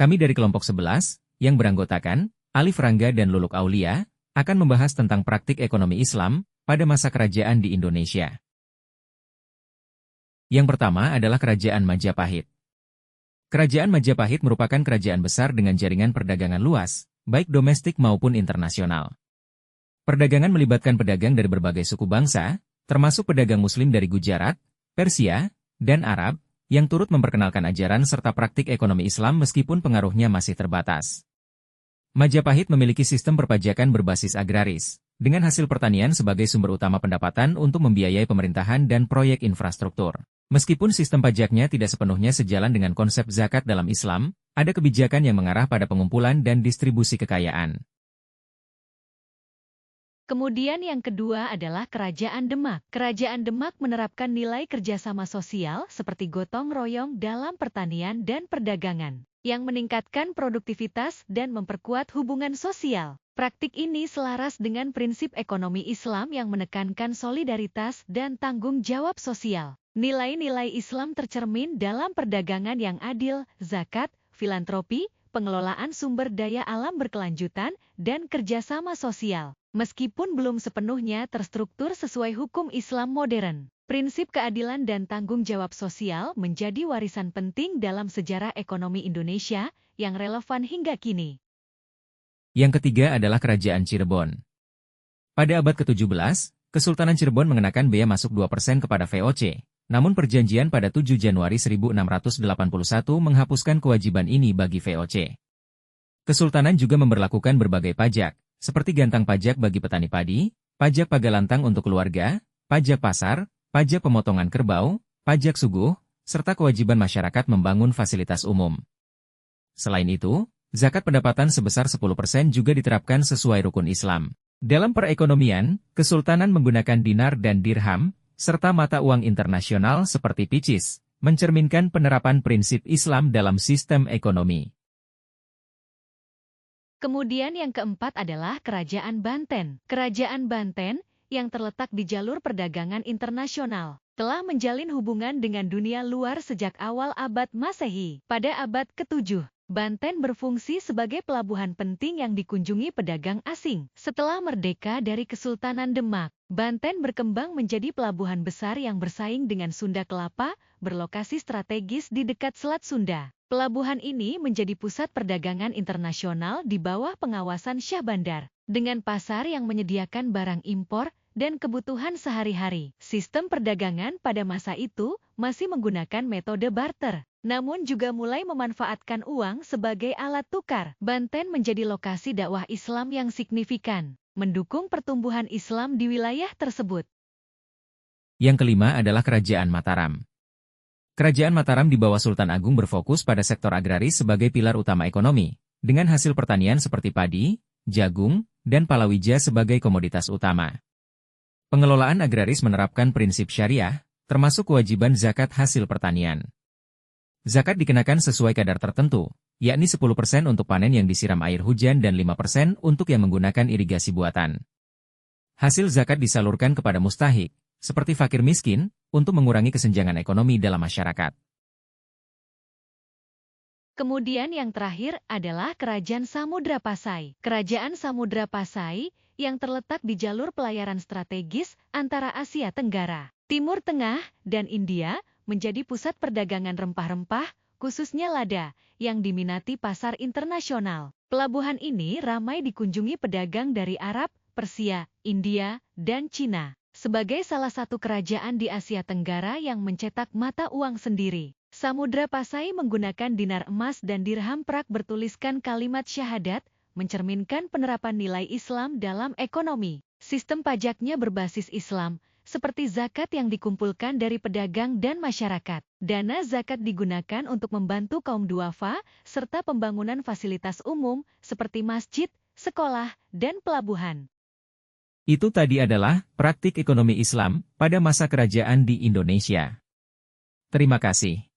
Kami dari kelompok 11, yang beranggotakan Alif Rangga dan Luluk Aulia, akan membahas tentang praktik ekonomi Islam pada masa kerajaan di Indonesia. Yang pertama adalah Kerajaan Majapahit. Kerajaan Majapahit merupakan kerajaan besar dengan jaringan perdagangan luas, baik domestik maupun internasional. Perdagangan melibatkan pedagang dari berbagai suku bangsa, termasuk pedagang Muslim dari Gujarat, Persia, dan Arab, yang turut memperkenalkan ajaran serta praktik ekonomi Islam meskipun pengaruhnya masih terbatas. Majapahit memiliki sistem perpajakan berbasis agraris, dengan hasil pertanian sebagai sumber utama pendapatan untuk membiayai pemerintahan dan proyek infrastruktur. Meskipun sistem pajaknya tidak sepenuhnya sejalan dengan konsep zakat dalam Islam, ada kebijakan yang mengarah pada pengumpulan dan distribusi kekayaan. Kemudian yang kedua adalah Kerajaan Demak. Kerajaan Demak menerapkan nilai kerjasama sosial seperti gotong royong dalam pertanian dan perdagangan, yang meningkatkan produktivitas dan memperkuat hubungan sosial. Praktik ini selaras dengan prinsip ekonomi Islam yang menekankan solidaritas dan tanggung jawab sosial. Nilai-nilai Islam tercermin dalam perdagangan yang adil, zakat, filantropi, pengelolaan sumber daya alam berkelanjutan, dan kerjasama sosial. Meskipun belum sepenuhnya terstruktur sesuai hukum Islam modern, prinsip keadilan dan tanggung jawab sosial menjadi warisan penting dalam sejarah ekonomi Indonesia yang relevan hingga kini. Yang ketiga adalah Kerajaan Cirebon. Pada abad ke-17, Kesultanan Cirebon mengenakan bea masuk 2% kepada VOC, namun perjanjian pada 7 Januari 1681 menghapuskan kewajiban ini bagi VOC. Kesultanan juga memberlakukan berbagai pajak, seperti gantang pajak bagi petani padi, pajak pagalantang untuk keluarga, pajak pasar, pajak pemotongan kerbau, pajak suguh, serta kewajiban masyarakat membangun fasilitas umum. Selain itu, zakat pendapatan sebesar 10% juga diterapkan sesuai rukun Islam. Dalam perekonomian, Kesultanan menggunakan dinar dan dirham, serta mata uang internasional seperti picis, mencerminkan penerapan prinsip Islam dalam sistem ekonomi. Kemudian yang keempat adalah Kerajaan Banten. Kerajaan Banten, yang terletak di jalur perdagangan internasional, telah menjalin hubungan dengan dunia luar sejak awal abad Masehi. Pada abad ke-7, Banten berfungsi sebagai pelabuhan penting yang dikunjungi pedagang asing. Setelah merdeka dari Kesultanan Demak, Banten berkembang menjadi pelabuhan besar yang bersaing dengan Sunda Kelapa, berlokasi strategis di dekat Selat Sunda. Pelabuhan ini menjadi pusat perdagangan internasional di bawah pengawasan Syah Bandar, dengan pasar yang menyediakan barang impor dan kebutuhan sehari-hari. Sistem perdagangan pada masa itu masih menggunakan metode barter, namun juga mulai memanfaatkan uang sebagai alat tukar. Banten menjadi lokasi dakwah Islam yang signifikan, mendukung pertumbuhan Islam di wilayah tersebut. Yang kelima adalah Kerajaan Mataram. Kerajaan Mataram di bawah Sultan Agung berfokus pada sektor agraris sebagai pilar utama ekonomi, dengan hasil pertanian seperti padi, jagung, dan palawija sebagai komoditas utama. Pengelolaan agraris menerapkan prinsip syariah, termasuk kewajiban zakat hasil pertanian. Zakat dikenakan sesuai kadar tertentu, yakni 10% untuk panen yang disiram air hujan dan 5% untuk yang menggunakan irigasi buatan. Hasil zakat disalurkan kepada mustahik, seperti fakir miskin, untuk mengurangi kesenjangan ekonomi dalam masyarakat. Kemudian yang terakhir adalah Kerajaan Samudra Pasai. Kerajaan Samudra Pasai, yang terletak di jalur pelayaran strategis antara Asia Tenggara, Timur Tengah, dan India, menjadi pusat perdagangan rempah-rempah, khususnya lada, yang diminati pasar internasional. Pelabuhan ini ramai dikunjungi pedagang dari Arab, Persia, India, dan Cina. Sebagai salah satu kerajaan di Asia Tenggara yang mencetak mata uang sendiri, Samudra Pasai menggunakan dinar emas dan dirham perak bertuliskan kalimat syahadat, mencerminkan penerapan nilai Islam dalam ekonomi. Sistem pajaknya berbasis Islam, seperti zakat yang dikumpulkan dari pedagang dan masyarakat. Dana zakat digunakan untuk membantu kaum duafa, serta pembangunan fasilitas umum, seperti masjid, sekolah, dan pelabuhan. Itu tadi adalah praktik ekonomi Islam pada masa kerajaan di Indonesia. Terima kasih.